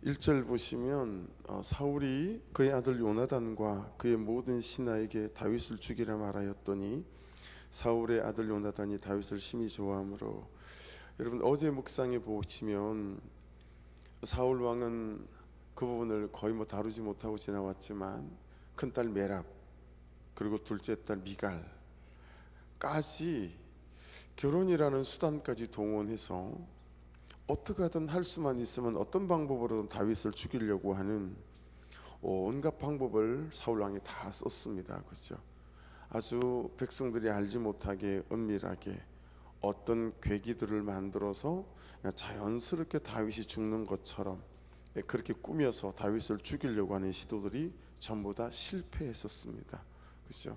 1절 보시면 사울이 그의 아들 요나단과 그의 모든 신하에게 다윗을 죽이라 말하였더니 사울의 아들 요나단이 다윗을 심히 좋아하므로. 여러분 어제 묵상해 보시면 사울 왕은 그 부분을 거의 다루지 못하고 지나왔지만 큰딸 메랍 그리고 둘째 딸 미갈까지 결혼이라는 수단까지 동원해서 어떻게 하든 할 수만 있으면 어떤 방법으로든 다윗을 죽이려고 하는 온갖 방법을 사울 왕이 다 썼습니다. 그렇죠? 아주 백성들이 알지 못하게 은밀하게 어떤 계기들을 만들어서 그냥 자연스럽게 다윗이 죽는 것처럼 그렇게 꾸며서 다윗을 죽이려고 하는 시도들이 전부 다 실패했었습니다. 그렇죠?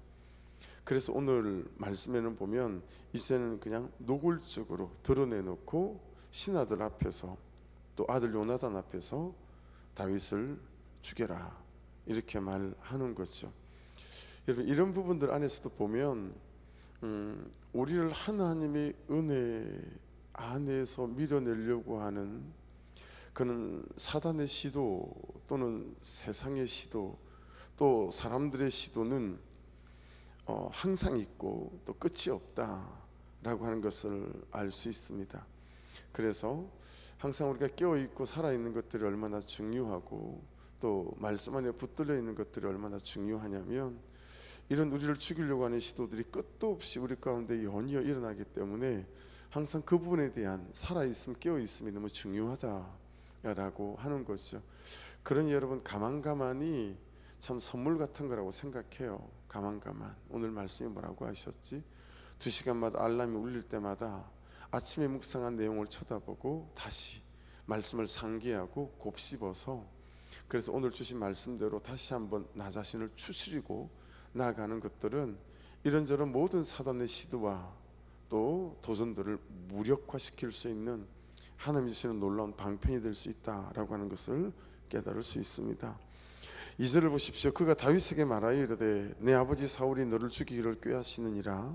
그래서 오늘 말씀에는 보면 이제는 그냥 노골적으로 드러내놓고 신하들 앞에서 또 아들 요나단 앞에서 다윗을 죽여라 이렇게 말하는 거죠. 여러분 이런 부분들 안에서도 보면 우리를 하나님의 은혜 안에서 밀어내려고 하는 그는 사단의 시도 또는 세상의 시도 또 사람들의 시도는 항상 있고 또 끝이 없다라고 하는 것을 알 수 있습니다. 그래서 항상 우리가 깨어있고 살아있는 것들이 얼마나 중요하고 또 말씀 안에 붙들려 있는 것들이 얼마나 중요하냐면 이런 우리를 죽이려고 하는 시도들이 끝도 없이 우리 가운데 연이어 일어나기 때문에 항상 그 부분에 대한 살아있음 깨어있음이 너무 중요하다라고 하는 거죠. 그러니 여러분 가만가만히 참 선물 같은 거라고 생각해요. 가만 오늘 말씀이 뭐라고 하셨지? 2시간마다 알람이 울릴 때마다 아침에 묵상한 내용을 쳐다보고 다시 말씀을 상기하고 곱씹어서 그래서 오늘 주신 말씀대로 다시 한번 나 자신을 추스리고 나아가는 것들은 이런저런 모든 사단의 시도와 또 도전들을 무력화시킬 수 있는 하나님 주시는 놀라운 방편이 될 수 있다라고 하는 것을 깨달을 수 있습니다. 2절을 보십시오. 그가 다윗에게 말하여 이르되 내 아버지 사울이 너를 죽이기를 꾀하시느니라.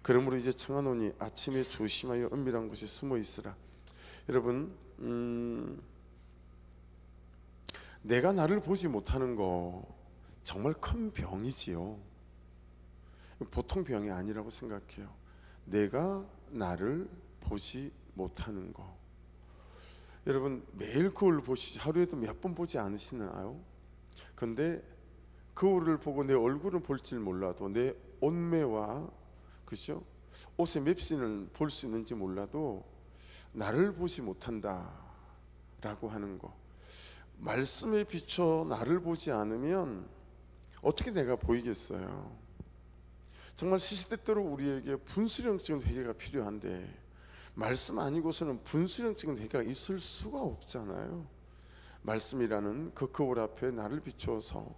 그러므로 이제 청하노니 아침에 조심하여 은밀한 곳에 숨어 있으라. 여러분 내가 나를 보지 못하는 거 정말 큰 병이지요. 보통 병이 아니라고 생각해요. 내가 나를 보지 못하는 거. 여러분 매일 거울을 보시지 하루에도 몇 번 보지 않으시나요? 근데 거울을 보고 내 얼굴은 볼 줄 몰라도 내 옷매와 그죠? 옷의 맵시는 볼 수 있는지 몰라도 나를 보지 못한다 라고 하는 거. 말씀에 비춰 나를 보지 않으면 어떻게 내가 보이겠어요? 정말 시시때때로 우리에게 분수령적인 회개가 필요한데 말씀 아니고서는 분수령적인 회개가 있을 수가 없잖아요. 말씀이라는 그 거울 앞에 나를 비추어서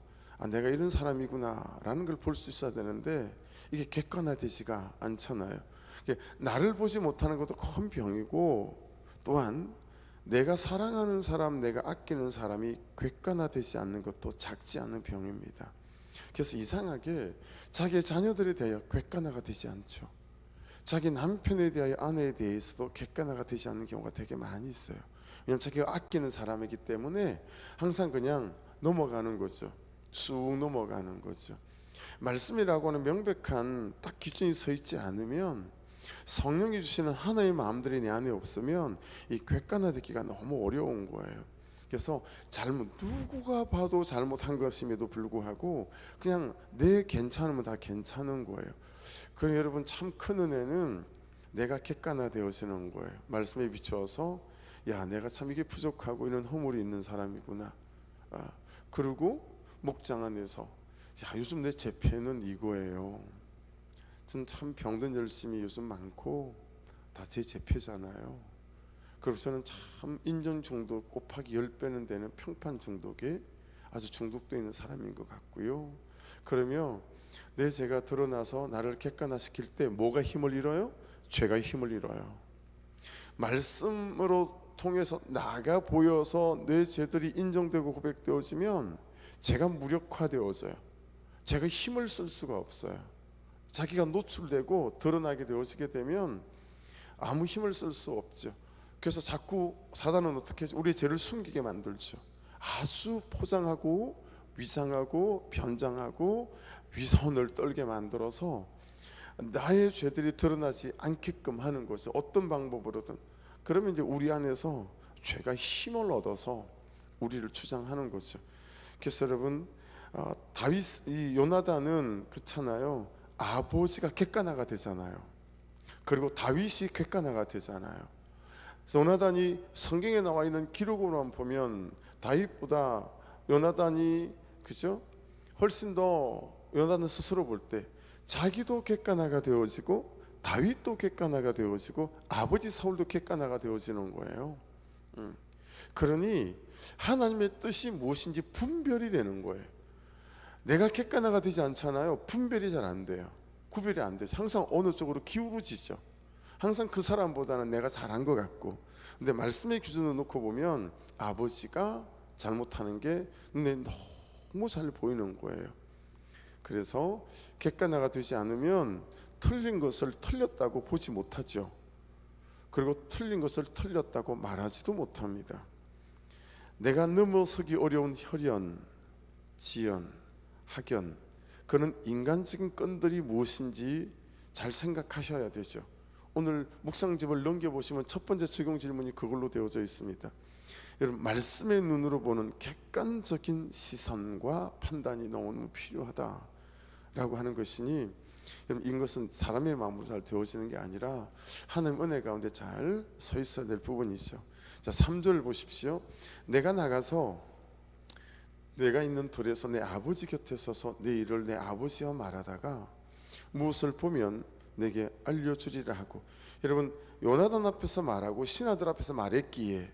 내가 이런 사람이구나 라는 걸 볼 수 있어야 되는데 이게 객관화되지가 않잖아요. 나를 보지 못하는 것도 큰 병이고 또한 내가 사랑하는 사람, 내가 아끼는 사람이 객관화되지 않는 것도 작지 않은 병입니다. 그래서 이상하게 자기의 자녀들에 대하여 객관화가 되지 않죠. 자기 남편에 대하여 아내에 대해서도 객관화가 되지 않는 경우가 되게 많이 있어요. 왜냐하면 자기가 아끼는 사람이기 때문에 항상 그냥 넘어가는 거죠. 쑥 넘어가는 거죠. 말씀이라고 하는 명백한 딱 기준이 서 있지 않으면 성령이 주시는 하나의 마음들이 내 안에 없으면 이 객관화되기가 너무 어려운 거예요. 그래서 누구가 봐도 잘못한 것임에도 불구하고 그냥 내 괜찮으면 다 괜찮은 거예요. 그러니 여러분 참 큰 은혜는 내가 객관화되어지는 거예요. 말씀에 비추어서 야 내가 참 이게 부족하고 이런 허물이 있는 사람이구나. 그리고 목장 안에서 야 요즘 내 재패는 이거예요. 전 참 병든 열심이 요즘 많고 다 제 재패잖아요. 그래서는 참 인전 중독 곱하기 10배는 되는 평판 중독에 아주 중독되어 있는 사람인 것 같고요. 그러면 내 죄가 드러나서 나를 객관화시킬 때 뭐가 힘을 잃어요? 죄가 힘을 잃어요. 말씀으로 통해서 나가 보여서 내 죄들이 인정되고 고백되어지면 죄가 무력화되어져요. 죄가 힘을 쓸 수가 없어요. 자기가 노출되고 드러나게 되어지게 되면 아무 힘을 쓸 수 없죠. 그래서 자꾸 사단은 어떻게 우리의 죄를 숨기게 만들죠. 아주 포장하고 위장하고 변장하고 위선을 떨게 만들어서 나의 죄들이 드러나지 않게끔 하는 것이 어떤 방법으로든. 그러면 이제 우리 안에서 죄가 힘을 얻어서 우리를 주장하는 거죠. 그래서 여러분, 이 요나단은 그렇잖아요. 아버지가 객가나가 되잖아요. 그리고 다윗이 객가나가 되잖아요. 그래서 요나단이 성경에 나와 있는 기록으로만 보면 다윗보다 요나단이, 그죠? 훨씬 더 요나단 스스로 볼 때 자기도 객가나가 되어지고 다윗도 객가나가 되어지고 아버지 사울도 객가나가 되어지는 거예요. 그러니 하나님의 뜻이 무엇인지 분별이 되는 거예요. 내가 객가나가 되지 않잖아요. 분별이 잘 안 돼요. 구별이 안 돼요. 항상 어느 쪽으로 기울어지죠. 항상 그 사람보다는 내가 잘한 것 같고. 근데 말씀의 기준으로 놓고 보면 아버지가 잘못하는 게 눈에 너무 잘 보이는 거예요. 그래서 객가나가 되지 않으면 틀린 것을 틀렸다고 보지 못하죠. 그리고 틀린 것을 틀렸다고 말하지도 못합니다. 내가 넘어서기 어려운 혈연, 지연, 학연, 그런 인간적인 건들이 무엇인지 잘 생각하셔야 되죠. 오늘 묵상집을 넘겨보시면 첫 번째 적용 질문이 그걸로 되어져 있습니다. 여러분, 말씀의 눈으로 보는 객관적인 시선과 판단이 너무 필요하다라고 하는 것이니, 여러분, 이것은 사람의 마음으로 잘 되어지는 게 아니라 하나님 은혜 가운데 잘 서 있어야 될 부분이죠. 자, 3절 보십시오. 내가 나가서 내가 있는 돌에서 내 아버지 곁에 서서 내 일을 내 아버지와 말하다가 무엇을 보면 내게 알려주리라 하고. 여러분, 요나단 앞에서 말하고 신하들 앞에서 말했기에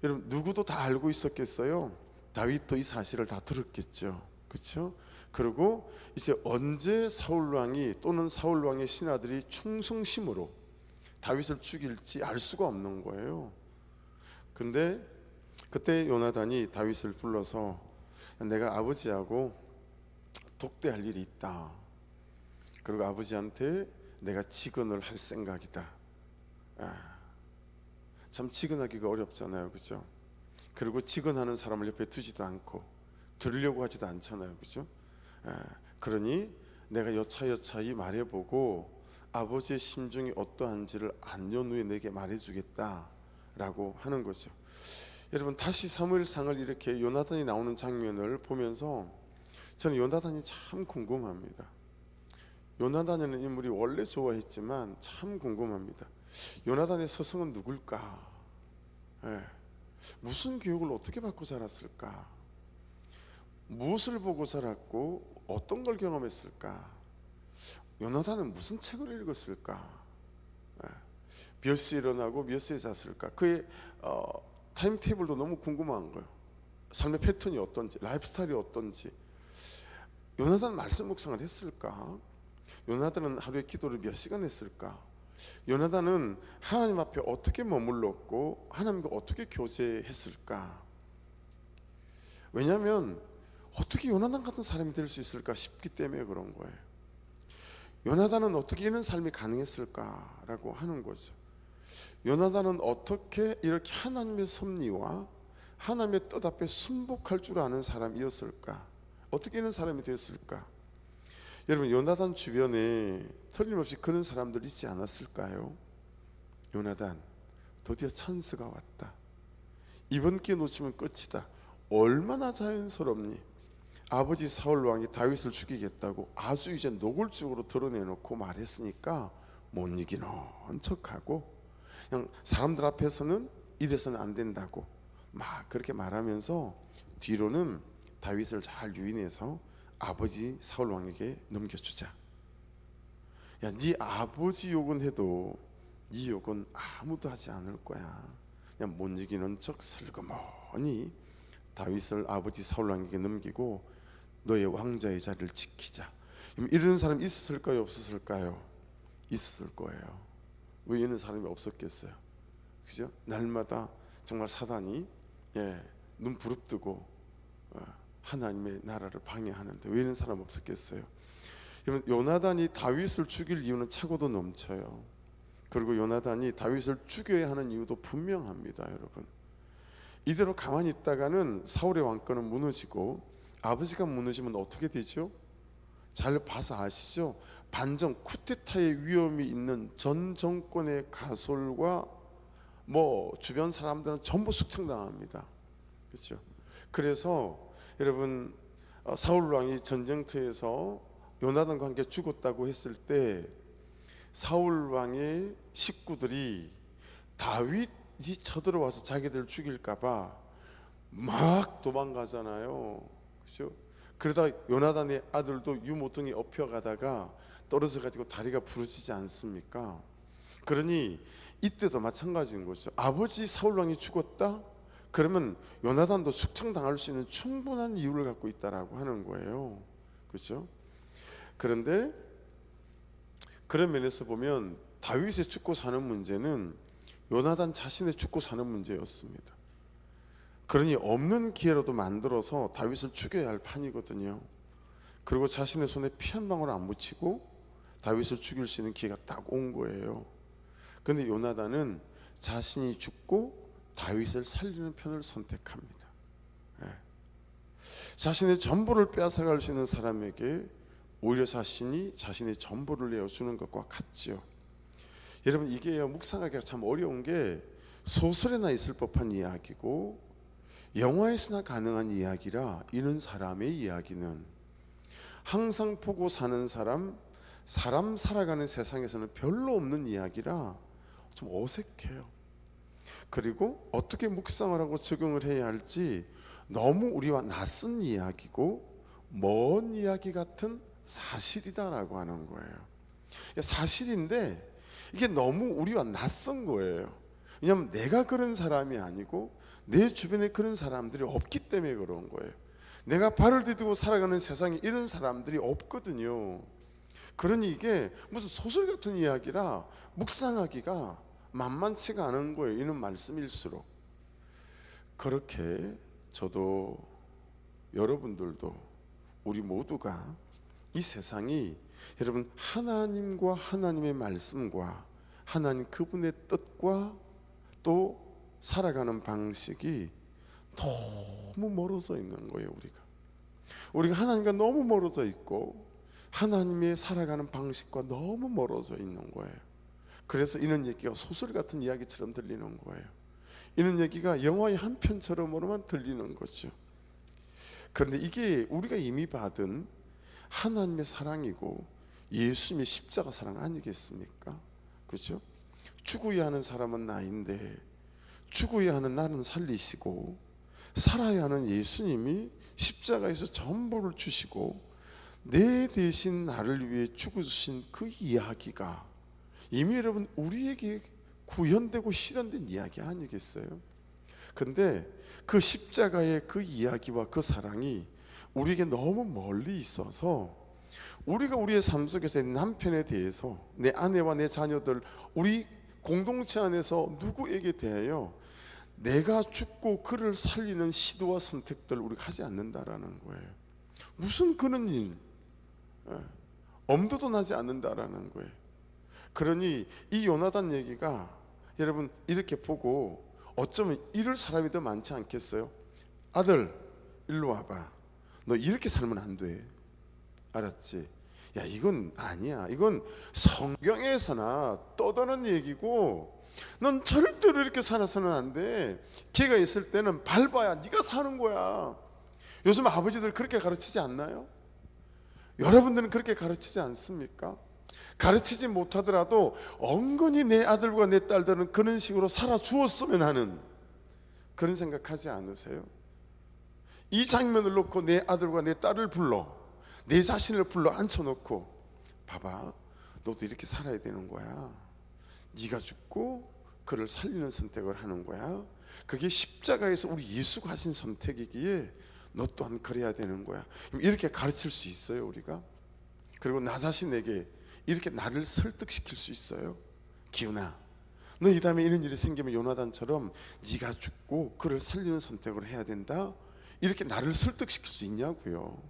여러분, 누구도 다 알고 있었겠어요? 다윗도 이 사실을 다 들었겠죠. 그렇죠? 그리고 이제 언제 사울왕이 또는 사울왕의 신하들이 충성심으로 다윗을 죽일지 알 수가 없는 거예요. 근데 그때 요나단이 다윗을 불러서 내가 아버지하고 독대할 일이 있다. 그리고 아버지한테 내가 직언을 할 생각이다. 참 직언하기가 어렵잖아요, 그죠? 그리고 직언하는 사람을 옆에 두지도 않고 들으려고 하지도 않잖아요, 그죠? 그러니 내가 여차여차히 말해보고 아버지의 심중이 어떠한지를 안전 후에 내게 말해주겠다라고 하는 거죠. 여러분, 다시 사무엘상을 이렇게 요나단이 나오는 장면을 보면서 저는 요나단이 참 궁금합니다. 요나단이라는 인물이 원래 좋아했지만 참 궁금합니다. 요나단의 스승은 누굴까? 무슨 교육을 어떻게 받고 자랐을까? 무엇을 보고 자랐고 어떤 걸 경험했을까? 요나단은 무슨 책을 읽었을까? 몇 시에 일어나고 몇 시에 잤을까? 그의 타임테이블도 너무 궁금한 거예요. 삶의 패턴이 어떤지, 라이프 스타일이 어떤지. 요나단 말씀 묵상을 했을까? 요나단은 하루에 기도를 몇 시간 했을까? 요나단은 하나님 앞에 어떻게 머물렀고 하나님과 어떻게 교제했을까? 왜냐하면 어떻게 요나단 같은 사람이 될 수 있을까 싶기 때문에 그런 거예요. 요나단은 어떻게 이런 삶이 가능했을까라고 하는 거죠. 요나단은 어떻게 이렇게 하나님의 섭리와 하나님의 뜻 앞에 순복할 줄 아는 사람이었을까? 어떻게 이런 사람이 되었을까? 여러분, 요나단 주변에 틀림없이 그런 사람들 있지 않았을까요? 요나단, 드디어 찬스가 왔다. 이번 기회 놓치면 끝이다. 얼마나 자연스럽니? 아버지 사울 왕이 다윗을 죽이겠다고 아주 이제 노골적으로 드러내놓고 말했으니까 못 이기는 척하고, 그냥 사람들 앞에서는 이래서는 안 된다고 막 그렇게 말하면서 뒤로는 다윗을 잘 유인해서 아버지 사울 왕에게 넘겨주자. 야, 네 아버지 욕은 해도 네 욕은 아무도 하지 않을 거야. 그냥 못 이기는 척 슬그머니 다윗을 아버지 사울 왕에게 넘기고 너의 왕자의 자리를 지키자. 이런 사람이 있었을까요, 없었을까요? 있었을 거예요. 왜 이런 사람이 없었겠어요? 그죠? 날마다 정말 사단이 눈 부릅뜨고 하나님의 나라를 방해하는데 왜 이런 사람 없었겠어요? 요나단이 다윗을 죽일 이유는 차고도 넘쳐요. 그리고 요나단이 다윗을 죽여야 하는 이유도 분명합니다, 여러분. 이대로 가만히 있다가는 사울의 왕권은 무너지고, 아버지가 무너지면 어떻게 되죠? 잘 봐서 아시죠? 반정 쿠데타의 위험이 있는 전 정권의 가솔과 주변 사람들은 전부 숙청당합니다. 그렇죠? 그래서 여러분, 사울 왕이 전쟁터에서 요나단과 함께 죽었다고 했을 때 사울 왕의 식구들이 다윗이 쳐들어와서 자기들 죽일까봐 막 도망가잖아요. 그렇죠? 그러다 요나단의 아들도 유모퉁이 엎혀가다가 떨어져 가지고 다리가 부러지지 않습니까? 그러니 이때도 마찬가지인 거죠. 아버지 사울 왕이 죽었다? 그러면 요나단도 숙청당할 수 있는 충분한 이유를 갖고 있다라고 하는 거예요. 그렇죠? 그런데 그런 면에서 보면 다윗의 죽고 사는 문제는 요나단 자신의 죽고 사는 문제였습니다. 그러니 없는 기회라도 만들어서 다윗을 죽여야 할 판이거든요. 그리고 자신의 손에 피 한 방울 안 묻히고 다윗을 죽일 수 있는 기회가 딱 온 거예요. 그런데 요나단은 자신이 죽고 다윗을 살리는 편을 선택합니다. 자신의 전부를 빼앗아갈 수 있는 사람에게 오히려 자신이 자신의 전부를 내어주는 것과 같지요. 여러분, 이게 묵상하기가 참 어려운 게 소설에나 있을 법한 이야기고 영화에서나 가능한 이야기라, 이런 사람의 이야기는 항상 보고 사는 사람 살아가는 세상에서는 별로 없는 이야기라 좀 어색해요. 그리고 어떻게 묵상을 하고 적용을 해야 할지 너무 우리와 낯선 이야기고 먼 이야기 같은 사실이다라고 하는 거예요. 사실인데 이게 너무 우리와 낯선 거예요. 왜냐하면 내가 그런 사람이 아니고 내 주변에 그런 사람들이 없기 때문에 그런 거예요. 내가 발을 디디고 살아가는 세상에 이런 사람들이 없거든요. 그러니 이게 무슨 소설 같은 이야기라 묵상하기가 만만치가 않은 거예요. 이런 말씀일수록. 그렇게 저도 여러분들도 우리 모두가 이 세상이 여러분 하나님과 하나님의 말씀과 하나님 그분의 뜻과 또 살아가는 방식이 너무 멀어져 있는 거예요. 우리가 하나님과 너무 멀어져 있고 하나님의 살아가는 방식과 너무 멀어져 있는 거예요. 그래서 이런 얘기가 소설 같은 이야기처럼 들리는 거예요. 이런 얘기가 영화의 한 편처럼으로만 들리는 거죠. 그런데 이게 우리가 이미 받은 하나님의 사랑이고 예수님의 십자가 사랑 아니겠습니까? 그렇죠? 죽어야 하는 사람은 나인데 죽어야 하는 나는 살리시고 살아야 하는 예수님이 십자가에서 전부를 주시고 내 대신 나를 위해 죽으신 그 이야기가 이미 여러분 우리에게 구현되고 실현된 이야기 아니겠어요? 근데 그 십자가의 그 이야기와 그 사랑이 우리에게 너무 멀리 있어서 우리가 우리의 삶 속에서 남편에 대해서 내 아내와 내 자녀들 우리 공동체 안에서 누구에게 대하여 내가 죽고 그를 살리는 시도와 선택들을 우리가 하지 않는다라는 거예요. 무슨 그런 일 엄두도 나지 않는다라는 거예요. 그러니 이 요나단 얘기가 여러분 이렇게 보고 어쩌면 이럴 사람이 더 많지 않겠어요? 아들 일로 와봐. 너 이렇게 살면 안 돼. 알았지? 야 이건 아니야. 이건 성경에서나 떠드는 얘기고 넌 절대로 이렇게 살아서는 안 돼. 기회가 있을 때는 밟아야 네가 사는 거야. 요즘 아버지들 그렇게 가르치지 않나요? 여러분들은 그렇게 가르치지 않습니까? 가르치지 못하더라도 엉거니 내 아들과 내 딸들은 그런 식으로 살아 주었으면 하는 그런 생각하지 않으세요? 이 장면을 놓고 내 아들과 내 딸을 불러 내 자신을 불러 앉혀놓고 봐봐 너도 이렇게 살아야 되는 거야. 네가 죽고 그를 살리는 선택을 하는 거야. 그게 십자가에서 우리 예수가 하신 선택이기에 너 또한 그래야 되는 거야. 이렇게 가르칠 수 있어요 우리가? 그리고 나 자신에게 이렇게 나를 설득시킬 수 있어요? 기훈아 너 이 다음에 이런 일이 생기면 요나단처럼 네가 죽고 그를 살리는 선택을 해야 된다. 이렇게 나를 설득시킬 수 있냐고요.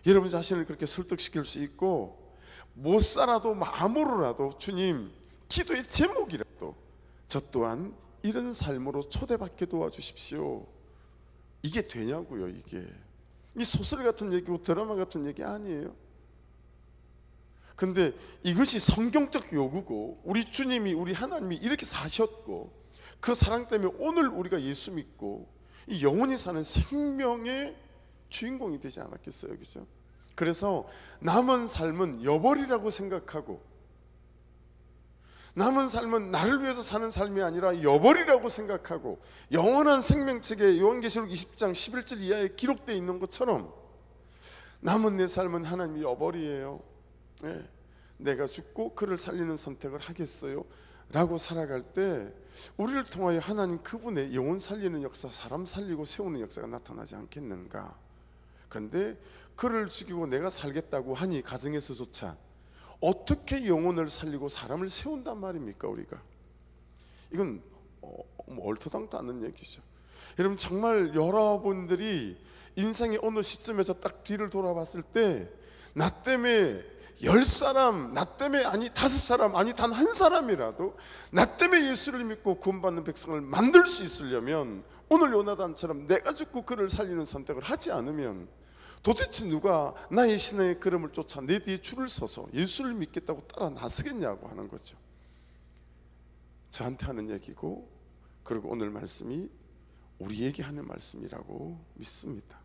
여러분 자신을 그렇게 설득시킬 수 있고 못 살아도 마음으로라도 주님 기도의 제목이라도 저 또한 이런 삶으로 초대받게 도와주십시오. 이게 되냐고요. 이게 이 소설 같은 얘기고 드라마 같은 얘기 아니에요. 근데 이것이 성경적 요구고, 우리 주님이, 우리 하나님이 이렇게 사셨고, 그 사랑 때문에 오늘 우리가 예수 믿고 이 영원히 사는 생명의 주인공이 되지 않았겠어요, 그죠? 그래서 남은 삶은 여벌이라고 생각하고, 남은 삶은 나를 위해서 사는 삶이 아니라 여벌이라고 생각하고, 영원한 생명책에 요한계시록 20장 11절 이하에 기록되어 있는 것처럼 남은 내 삶은 하나님의 여벌이에요. 네. 내가 죽고 그를 살리는 선택을 하겠어요? 라고 살아갈 때 우리를 통하여 하나님 그분의 영혼 살리는 역사, 사람 살리고 세우는 역사가 나타나지 않겠는가? 근데 그를 죽이고 내가 살겠다고 하니 가정에서조차 어떻게 영혼을 살리고 사람을 세운단 말입니까? 우리가 이건 얼토당토 않는 얘기죠. 여러분, 정말 여러분들이 인생의 어느 시점에서 딱 뒤를 돌아봤을 때 나 때문에 10사람, 나 때문에 아니 5사람, 아니 단 한 사람이라도 나 때문에 예수를 믿고 구원받는 백성을 만들 수 있으려면, 오늘 요나단처럼 내가 죽고 그를 살리는 선택을 하지 않으면 도대체 누가 나의 신앙의 걸음을 쫓아 내 뒤에 줄을 서서 예수를 믿겠다고 따라 나서겠냐고 하는 거죠. 저한테 하는 얘기고, 그리고 오늘 말씀이 우리에게 하는 말씀이라고 믿습니다.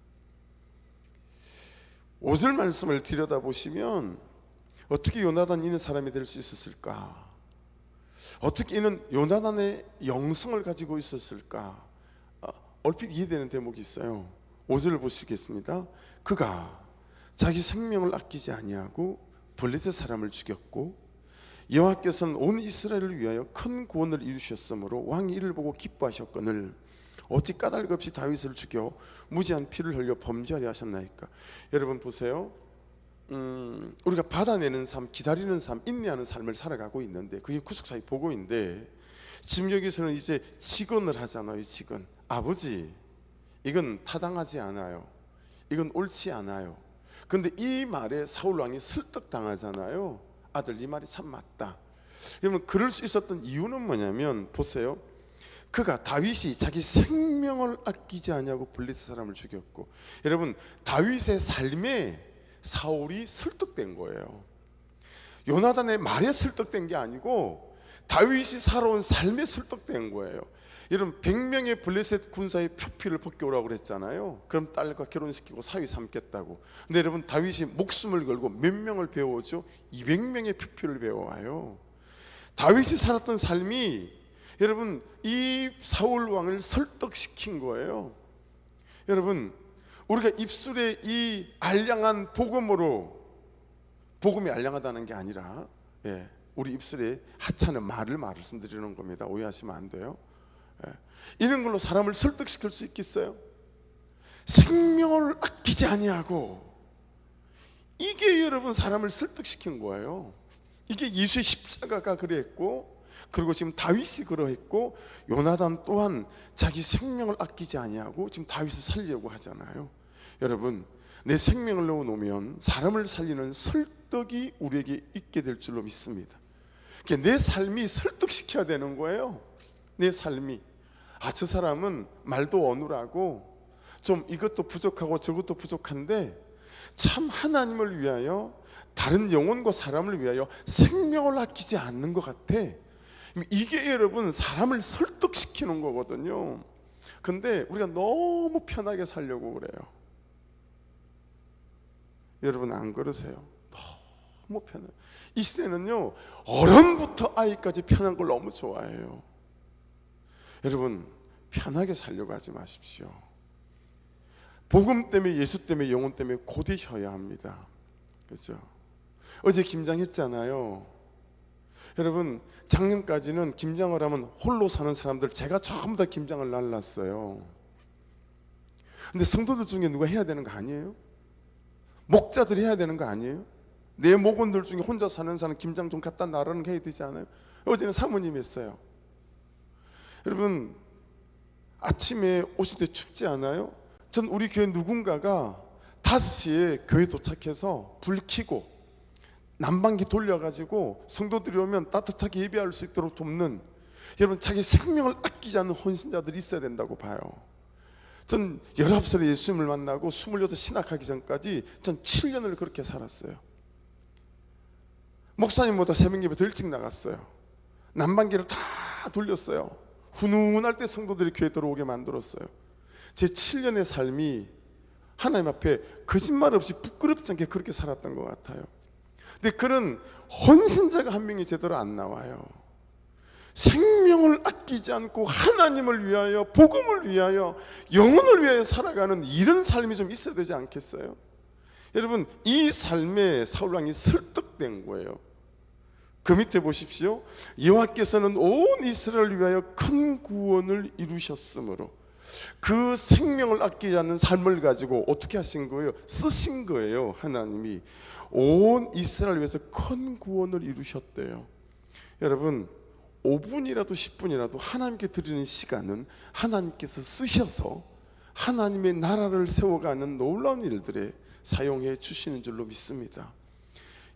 5절 말씀을 들여다보시면 어떻게 요나단 이는 사람이 될 수 있었을까? 어떻게 이는 요나단의 영성을 가지고 있었을까? 얼핏 이해되는 대목이 있어요. 5절을 보시겠습니다. 그가 자기 생명을 아끼지 아니하고 블레셋 사람을 죽였고, 여호와께서는 온 이스라엘을 위하여 큰 구원을 이루셨으므로 왕이 이를 보고 기뻐하셨거늘 어찌 까닭 없이 다윗을 죽여 무지한 피를 흘려 범죄하려 하셨나이까? 여러분 보세요. 우리가 받아내는 삶, 기다리는 삶, 인내하는 삶을 살아가고 있는데 그게 구속사의 복음인데, 지금 여기서는 이제 직언을 하잖아요. 직언. 아버지, 이건 타당하지 않아요. 이건 옳지 않아요. 근데 이 말에 사울 왕이 설득당하잖아요. 아들, 이 말이 참 맞다. 여러분, 그럴 수 있었던 이유는 뭐냐면, 보세요. 그가, 다윗이 자기 생명을 아끼지 아니하고 블레셋 사람을 죽였고, 여러분, 다윗의 삶에 사울이 설득된 거예요. 요나단의 말에 설득된 게 아니고 다윗이 살아온 삶에 설득된 거예요. 여러분, 100명의 블레셋 군사의 표피를 벗겨오라고 그랬잖아요. 그럼 딸과 결혼시키고 사위 삼겠다고. 근데 여러분, 다윗이 목숨을 걸고 몇 명을 배워오죠? 200명의 표피를 배워와요. 다윗이 살았던 삶이 여러분 이 사울 왕을 설득시킨 거예요. 여러분, 우리가 입술에 이 알량한 복음으로, 복음이 알량하다는 게 아니라 우리 입술에 하찮은 말을 말씀드리는 겁니다. 오해하시면 안 돼요. 이런 걸로 사람을 설득시킬 수 있겠어요? 생명을 아끼지 아니하고, 이게 여러분 사람을 설득시킨 거예요. 이게 예수의 십자가가 그랬고, 그리고 지금 다윗이 그러했고, 요나단 또한 자기 생명을 아끼지 아니하고 지금 다윗을 살리려고 하잖아요. 여러분, 내 생명을 넣어놓으면 사람을 살리는 설득이 우리에게 있게 될 줄로 믿습니다. 내 삶이 설득시켜야 되는 거예요. 내 삶이, 저 사람은 말도 어눌하고 좀 이것도 부족하고 저것도 부족한데 참 하나님을 위하여, 다른 영혼과 사람을 위하여 생명을 아끼지 않는 것 같아. 이게 여러분 사람을 설득시키는 거거든요. 근데 우리가 너무 편하게 살려고 그래요. 여러분, 안 그러세요? 너무 편해요. 이 시대는요, 어른부터 아이까지 편한 걸 너무 좋아해요. 여러분, 편하게 살려고 하지 마십시오. 복음 때문에, 예수 때문에, 영혼 때문에 고되셔야 합니다. 그렇죠? 어제 김장했잖아요. 여러분, 작년까지는 김장을 하면 홀로 사는 사람들 제가 전부 다 김장을 날랐어요. 근데 성도들 중에 누가 해야 되는 거 아니에요? 목자들이 해야 되는 거 아니에요? 내 목원들 중에 혼자 사는 사람 김장 좀 갖다 놔라는 게 해야 되지 않아요? 어제는 사모님이 했어요. 여러분, 아침에 오실 때 춥지 않아요? 전 우리 교회 누군가가 5시에 교회 도착해서 불 켜고 난방기 돌려가지고 성도들이 오면 따뜻하게 예배할 수 있도록 돕는, 여러분, 자기 생명을 아끼지 않는 헌신자들이 있어야 된다고 봐요. 전 19살에 예수님을 만나고 26 신학하기 전까지 전 7년을 그렇게 살았어요. 목사님보다 새벽예배 더 일찍 나갔어요. 난방기를 다 돌렸어요. 훈훈할 때 성도들이 교회 들어오게 만들었어요. 제 7년의 삶이 하나님 앞에 거짓말 없이 부끄럽지 않게 그렇게 살았던 것 같아요. 근데 그런 헌신자가 한 명이 제대로 안 나와요. 생명을 아끼지 않고 하나님을 위하여, 복음을 위하여, 영혼을 위하여 살아가는 이런 삶이 좀 있어야 되지 않겠어요? 여러분, 이 삶에 사울왕이 설득된 거예요. 그 밑에 보십시오. 여호와께서는 온 이스라엘을 위하여 큰 구원을 이루셨으므로, 그 생명을 아끼지 않는 삶을 가지고 어떻게 하신 거예요? 쓰신 거예요. 하나님이 온 이스라엘을 위해서 큰 구원을 이루셨대요. 여러분, 5분이라도 10분이라도 하나님께 드리는 시간은 하나님께서 쓰셔서 하나님의 나라를 세워가는 놀라운 일들에 사용해 주시는 줄로 믿습니다.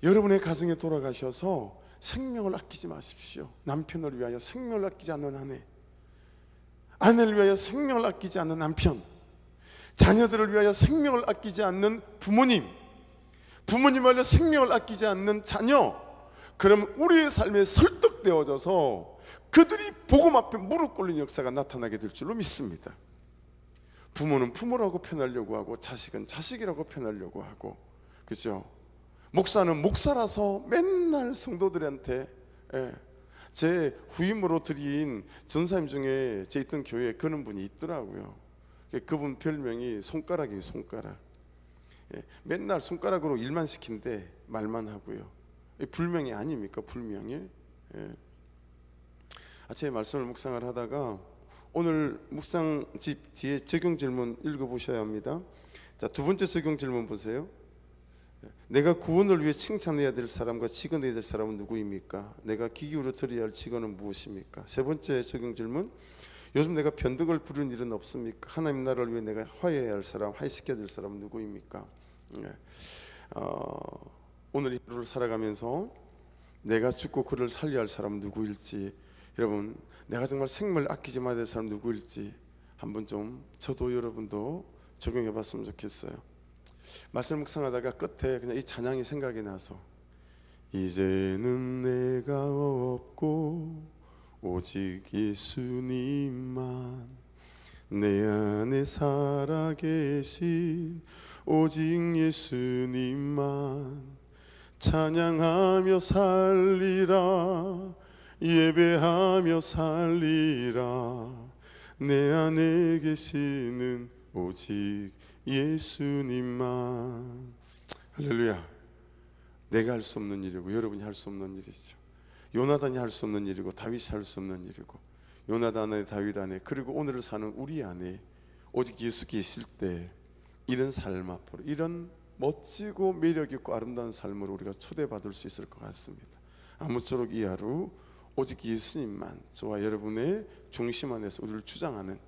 여러분의 가정에 돌아가셔서 생명을 아끼지 마십시오. 남편을 위하여 생명을 아끼지 않는 아내, 아내를 위하여 생명을 아끼지 않는 남편, 자녀들을 위하여 생명을 아끼지 않는 부모님, 부모님을 위하여 생명을 아끼지 않는 자녀, 그럼 우리의 삶에 설득되어져서 그들이 복음 앞에 무릎 꿇는 역사가 나타나게 될 줄로 믿습니다. 부모는 부모라고 표현하려고 하고, 자식은 자식이라고 표현하려고 하고, 그죠? 목사는 목사라서 맨날 성도들한테, 제 후임으로 드린 전사님 중에 제 있던 교회에 그런 분이 있더라고요. 그분 별명이 손가락이에요. 손가락. 맨날 손가락으로 일만 시킨대, 말만 하고요. 불명예 아닙니까? 불명예. 제 말씀을 묵상을 하다가 오늘 묵상집 뒤에 적용 질문 읽어보셔야 합니다. 자, 두 번째 적용 질문 보세요. 내가 구원을 위해 칭찬해야 될 사람과 직언해야 될 사람은 누구입니까? 내가 귀 기울여 들어야 할 직언은 무엇입니까? 세 번째 적용 질문. 요즘 내가 변덕을 부르는 일은 없습니까? 하나님 나라를 위해 내가 화해해야 할 사람, 화해시켜야 될 사람은 누구입니까? 오늘 하루를 살아가면서 내가 죽고 그를 살려야 할 사람은 누구일지, 여러분, 내가 정말 생명을 아끼지 말아야 될 사람은 누구일지 한번 좀 저도 여러분도 적용해 봤으면 좋겠어요. 말씀 묵상하다가 끝에 그냥 이 찬양이 생각이 나서, 이제는 내가 없고 오직 예수님만, 내 안에 살아계신 오직 예수님만, 찬양하며 살리라, 예배하며 살리라, 내 안에 계시는 오직 예수님만. 할렐루야. 내가 할 수 없는 일이고 여러분이 할 수 없는 일이죠. 요나단이 할 수 없는 일이고 다윗이 할 수 없는 일이고, 요나단 안에 다윗 안에, 그리고 오늘을 사는 우리 안에 오직 예수 계실 때 이런 삶 앞으로, 이런 멋지고 매력있고 아름다운 삶으로 우리가 초대받을 수 있을 것 같습니다. 아무쪼록 이 하루 오직 예수님만, 저와 여러분의 중심 안에서 우리를 주장하는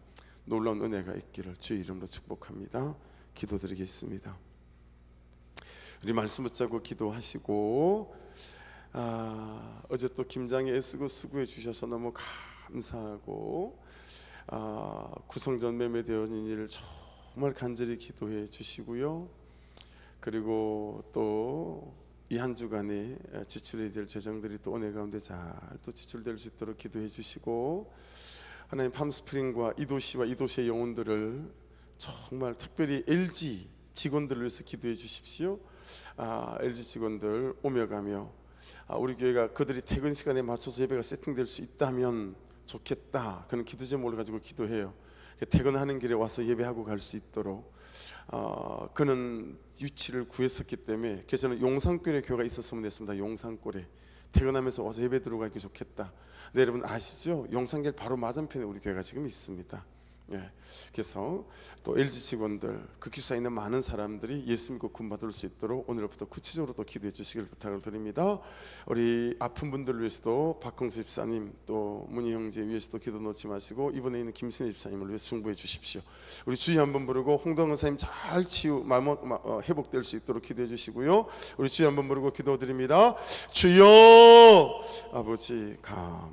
놀라운 은혜가 있기를 주의 이름으로 축복합니다. 기도드리겠습니다. 우리 말씀 붙잡고 기도하시고, 어제 또 김장에 애쓰고 수고해 주셔서 너무 감사하고, 구성전 매매되어 있는 일을 정말 간절히 기도해 주시고요. 그리고 또 이 한 주간에 지출해야 될 재정들이 또 은혜 가운데 잘 또 지출될 수 있도록 기도해 주시고, 하나님 팜스프링과 이 도시와 이 도시의 영혼들을 정말 특별히 LG 직원들을 위해서 기도해 주십시오. LG 직원들 오며 가며 우리 교회가 그들이 퇴근 시간에 맞춰서 예배가 세팅될 수 있다면 좋겠다, 그런 기도 제목을 가지고 기도해요. 퇴근하는 길에 와서 예배하고 갈 수 있도록 그는 위치를 구했었기 때문에, 그래서 저는 용산골에 교회가 있었으면 됐습니다. 용산골에 퇴근하면서 와서 예배 들어가기 좋겠다. 네, 여러분 아시죠? 용산길 바로 맞은편에 우리 교회가 지금 있습니다. 그래서 또 LG 직원들, 그 기숙사에 있는 많은 사람들이 예수 믿고 구원받을 수 있도록 오늘부터 구체적으로 또 기도해 주시길 부탁을 드립니다. 우리 아픈 분들을 위해서도 박홍수 집사님, 또 문희 형제 위해서도 기도 놓지 마시고, 이번에 있는 김신혜 집사님을 위해서 중보해 주십시오. 우리 주의 한번 부르고 홍동원 사님 잘 회복될 수 있도록 기도해 주시고요. 우리 주의 한번 부르고 기도 드립니다. 주여 아버지 감